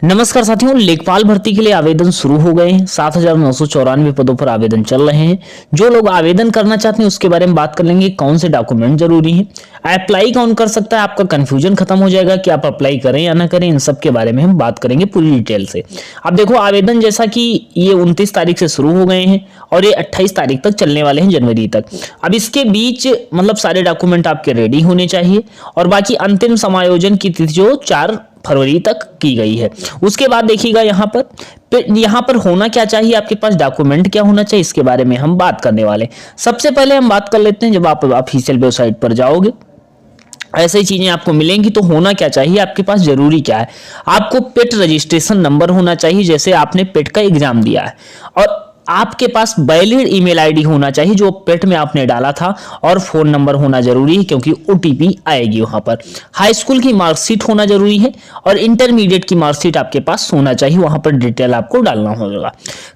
नमस्कार साथियों, लेखपाल भर्ती के लिए आवेदन शुरू हो गए हैं। 7,994 पदों पर आवेदन चल रहे हैं। जो लोग आवेदन करना चाहते हैं उसके बारे में बात कर लेंगे। कौन से डॉक्यूमेंट जरूरी हैं, अप्लाई कौन कर सकता है, आपका कंफ्यूजन खत्म हो जाएगा कि आप अप्लाई करें या ना करें। इन सब के बारे में हम बात करेंगे पूरी डिटेल से। अब देखो, आवेदन जैसा कि ये 29 तारीख से शुरू हो गए हैं और ये 28 तारीख तक चलने वाले हैं, जनवरी तक। अब इसके बीच मतलब सारे डॉक्यूमेंट आपके रेडी होने चाहिए और बाकी अंतिम समायोजन की तिथि जो 4 फरवरी तक की गई है। उसके बाद देखिएगा यहाँ पर होना क्या चाहिए, आपके पास डॉक्यूमेंट क्या होना चाहिए, इसके बारे में हम बात करने वाले हैं। सबसे पहले हम बात कर लेते हैं, जब आप ऑफिशियल वेबसाइट पर जाओगे ऐसी चीजें आपको मिलेंगी तो होना क्या चाहिए, आपके पास जरूरी क्या है। आपको पेट रजिस्ट्रेशन नंबर होना चाहिए, जैसे आपने पेट का एग्जाम दिया है, और आपके पास वैलिड ईमेल आईडी होना चाहिए जो पेट में आपने डाला था, और फोन नंबर होना जरूरी है क्योंकि ओटीपी आएगी वहां पर। हाई स्कूल की मार्कशीट होना जरूरी है और इंटरमीडिएट की मार्कशीट आपके पास होना चाहिए, वहां पर डिटेल आपको डालना होगा।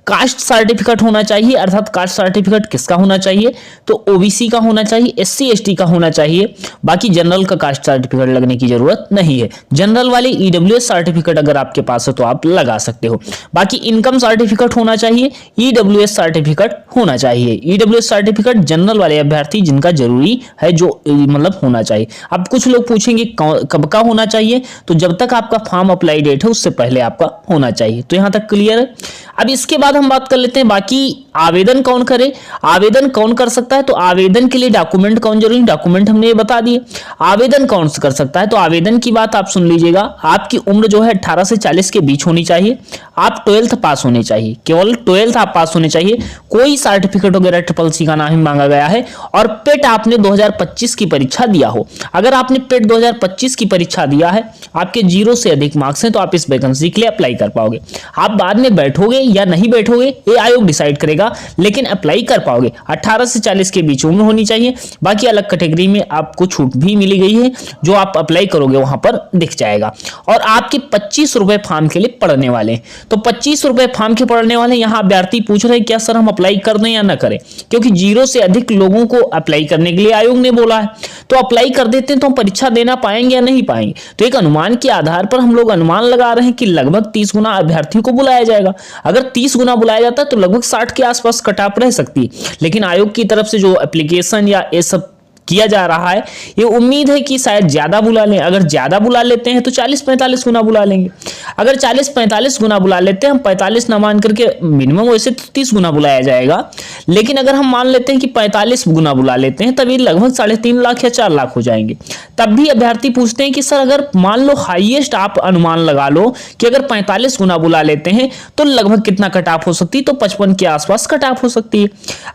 कास्ट सर्टिफिकेट होना चाहिए, अर्थात कास्ट सर्टिफिकेट किसका होना चाहिए, तो ओबीसी का होना चाहिए, एससी एसटी का होना चाहिए। बाकी जनरल का कास्ट सर्टिफिकेट लगने की जरूरत नहीं है। जनरल वाले ईडब्ल्यूएस सर्टिफिकेट अगर आपके पास है तो आप लगा सकते हो। बाकी इनकम सर्टिफिकेट होना चाहिए, ईडब्ल्यूएस सर्टिफिकेट होना चाहिए। ईडब्ल्यूएस सर्टिफिकेट जनरल वाले अभ्यर्थी जिनका जरूरी है, जो मतलब होना चाहिए। अब कुछ लोग पूछेंगे कब का होना चाहिए, तो जब तक आपका फॉर्म अप्लाई डेट है उससे पहले आपका होना चाहिए। तो यहां तक क्लियर है। अब इसके बाद हम बात कर लेते हैं बाकी आवेदन कौन करे, आवेदन कौन कर सकता है। तो आवेदन के लिए डॉक्यूमेंट कौन जरूरी, डॉक्यूमेंट हमने ये बता दिए। आवेदन कौन कर सकता है, तो आवेदन की बात आप सुन लीजिएगा। आपकी उम्र जो है 18 से 40 के बीच होनी चाहिए। आप 12th पास होने चाहिए, केवल 12th आप पास होने चाहिए। कोई सर्टिफिकेट वगैरह ट्रिपल-सी का नहीं मांगा गया है। और पेट आपने 2025 की परीक्षा दिया हो। अगर आपने पेट 2025 की परीक्षा दिया है, आपके 0 से अधिक मार्क्स हैं, तो आप इस वैकेंसी के लिए अप्लाई कर पाओगे। आप बाद में बैठोगे या नहीं बैठोगे ये आयोग डिसाइड करेगा, लेकिन अप्लाई कर पाओगे। 18 से 40 के बीच उम्र होनी चाहिए। बाकी अलग कैटेगरी में आपको छूट भी मिली गई है, जो आप अप्लाई करोगे वहां पर दिख जाएगा। और आपके 25 रुपए फॉर्म के लिए पड़ने वाले, तो 25 रुपए फॉर्म के पड़ने वाले। यहाँ अभ्यर्थी पूछ रहे हैं क्या सर हम अप्लाई कर दें या ना करें, क्योंकि 0 से अधिक लोगों को अप्लाई करने के लिए आयोग ने बोला है। तो अप्लाई कर देते हैं तो हम परीक्षा देना पाएंगे या नहीं पाएंगे। तो एक अनुमान के आधार पर हम लोग अनुमान लगा रहे हैं कि लगभग 30 गुना अभ्यर्थियों को बुलाया जाएगा। अगर 30 गुना बुलाया जाता है तो लगभग 60 के आसपास कट ऑफ रह सकती है। लेकिन आयोग की तरफ से जो एप्लीकेशन या ये सब किया जा रहा है, ये उम्मीद है कि शायद ज्यादा बुला लें। अगर ज्यादा बुला लेते हैं तो 40-45 गुना बुला लेंगे। अगर 40-45 गुना बुला लेते हैं, हम 45 ना मान करके मिनिमम वैसे तो 30 गुना बुलाया जाएगा, लेकिन अगर हम मान लेते हैं कि 45 गुना बुला लेते हैं, तभी लगभग 3.5 लाख या 4 लाख हो जाएंगे। तब भी अभ्यर्थी पूछते हैं कि सर अगर मान लो हाईएस्ट आप अनुमान लगा लो कि अगर 45 गुना बुला लेते हैं तो लगभग कितना कट ऑफ हो सकती है, तो 55 के आसपास कट ऑफ हो सकती है।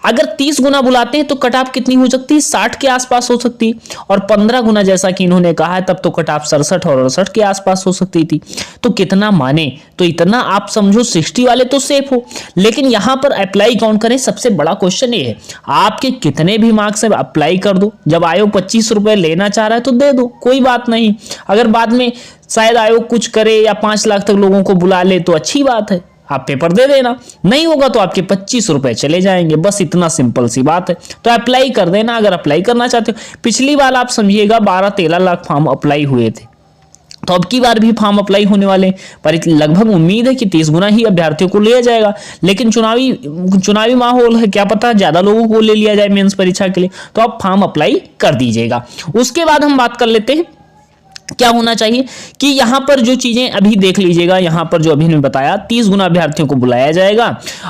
अगर 30 गुना बुलाते हैं तो कट ऑफ कितनी हो सकती है, 60 के आसपास हो सकती है। और 15 गुना जैसा कि इन्होंने कहा है, तब तो कट ऑफ 67 और 68 के आसपास हो सकती थी। तो कितना माने, तो इतना आप समझो 60 वाले तो सेफ हो। लेकिन यहां पर अप्लाई कौन करें, सबसे बड़ा क्वेश्चन ये है। आपके कितने भी मार्क्स है अप्लाई कर दो। जब आयोग 25 रुपए लेना चाह रहा है तो दे दो, कोई बात नहीं। अगर बाद में शायद आयोग कुछ करे या 5 लाख तक लोगों को बुला ले तो अच्छी बात है, आप पेपर दे देना। नहीं होगा तो आपके 25 रुपए चले जाएंगे, बस इतना सिंपल सी बात है। तो अप्लाई कर देना अगर अप्लाई करना चाहते हो। पिछली बार आप समझिएगा 12-13 लाख फॉर्म अप्लाई हुए थे, तो अब की बार भी फॉर्म अप्लाई होने वाले, पर लगभग उम्मीद है कि 30 गुना ही अभ्यर्थियों को लिया जाएगा। लेकिन चुनावी माहौल है, क्या पता ज्यादा लोगों को ले लिया जाए मेंस परीक्षा के लिए। तो आप फॉर्म अप्लाई कर दीजिएगा। उसके बाद हम बात कर लेते हैं क्या होना चाहिए, कि यहां पर जो चीजें अभी देख लीजिएगा। यहां पर जो अभी ने बताया 30 गुना अभ्यर्थियों को बुलाया जाएगा,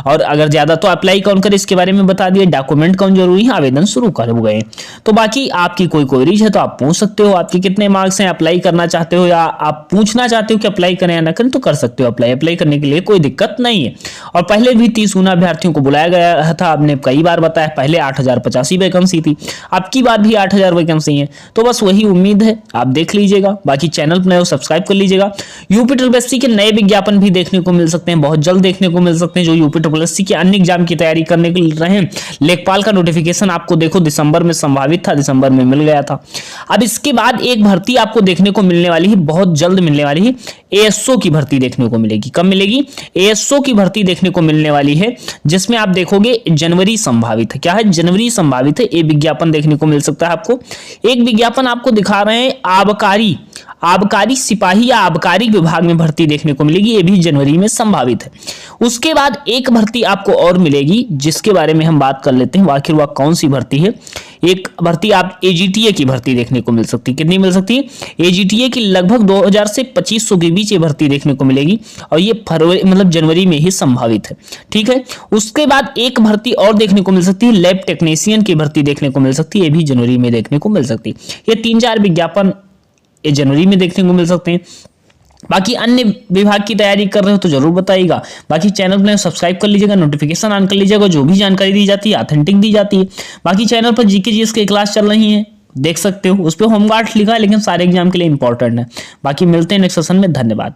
और अगर ज्यादा तो अप्लाई कौन करे इसके बारे में बता दिए। डॉक्यूमेंट कौन जरूरी है, आवेदन शुरू कर गए। तो बाकी आपकी कोई क्वेरीज है तो आप पूछ सकते हो। आपके कितने मार्क्स हैं, अप्लाई करना चाहते हो या आप पूछना चाहते हो कि अप्लाई करें या ना करें, तो कर सकते हो अप्लाई करने के लिए कोई दिक्कत नहीं है। और पहले भी 30 गुना अभ्यर्थियों को बुलाया गया था, आपने कई बार बताया। पहले 8,085 वैकेंसी थी, अब की बार भी 8,000 वैकेंसी है। तो बस वही उम्मीद है, आप देख लीजिएगा। बाकी चैनल पर नए हो सब्सक्राइब कर लीजिएगा। यूपी ट्रिपल के नए विज्ञापन भी देखने को मिल सकते हैं, बहुत जल्द देखने को मिल सकते हैं। जो यूपी ट्रिपल के अन्य एग्जाम की तैयारी करने के लिए रहे, लेखपाल का नोटिफिकेशन आपको देखो दिसंबर में संभावित था, दिसंबर में मिल गया था। अब इसके बाद एक भर्ती आपको देखने को मिलने वाली है, बहुत जल्द मिलने वाली है। एएसओ की भर्ती देखने को मिलेगी। कब मिलेगी, एएसओ की भर्ती देखने को मिलने वाली है, जिसमें आप देखोगे जनवरी संभावित है। क्या है, जनवरी संभावित है। ये विज्ञापन देखने को मिल सकता है आपको। एक विज्ञापन आपको दिखा रहे हैं, आबकारी सिपाही या आबकारी विभाग में भर्ती देखने को मिलेगी, ये भी जनवरी में संभावित है। उसके बाद एक भर्ती आपको और मिलेगी जिसके बारे में हम बात कर लेते हैं, आखिर वह कौन सी भर्ती है। एक भर्ती आप एजीटीए की भर्ती देखने को मिल सकती है। कितनी मिल सकती है? एजीटीए की लगभग 2000 से 2500 के बीच ये भर्ती देखने को मिलेगी और ये फरवरी मतलब जनवरी में ही संभावित है। ठीक है, उसके बाद एक भर्ती और देखने को मिल सकती है, लैब टेक्नीशियन की भर्ती देखने को मिल सकती है, ये भी जनवरी में देखने को मिल सकती है। ये 3-4 विज्ञापन ये जनवरी में देखने को मिल सकते हैं। बाकी अन्य विभाग की तैयारी कर रहे हो तो जरूर बताइएगा। बाकी चैनल को सब्सक्राइब कर लीजिएगा, नोटिफिकेशन ऑन कर लीजिएगा, जो भी जानकारी दी जाती है ऑथेंटिक दी जाती है। बाकी चैनल पर जीके जीएस की क्लास चल रही है, देख सकते हो, उस पर होमगार्ड लिखा है लेकिन सारे एग्जाम के लिए इंपॉर्टेंट है। बाकी मिलते हैं नेक्स्ट सेशन में, धन्यवाद।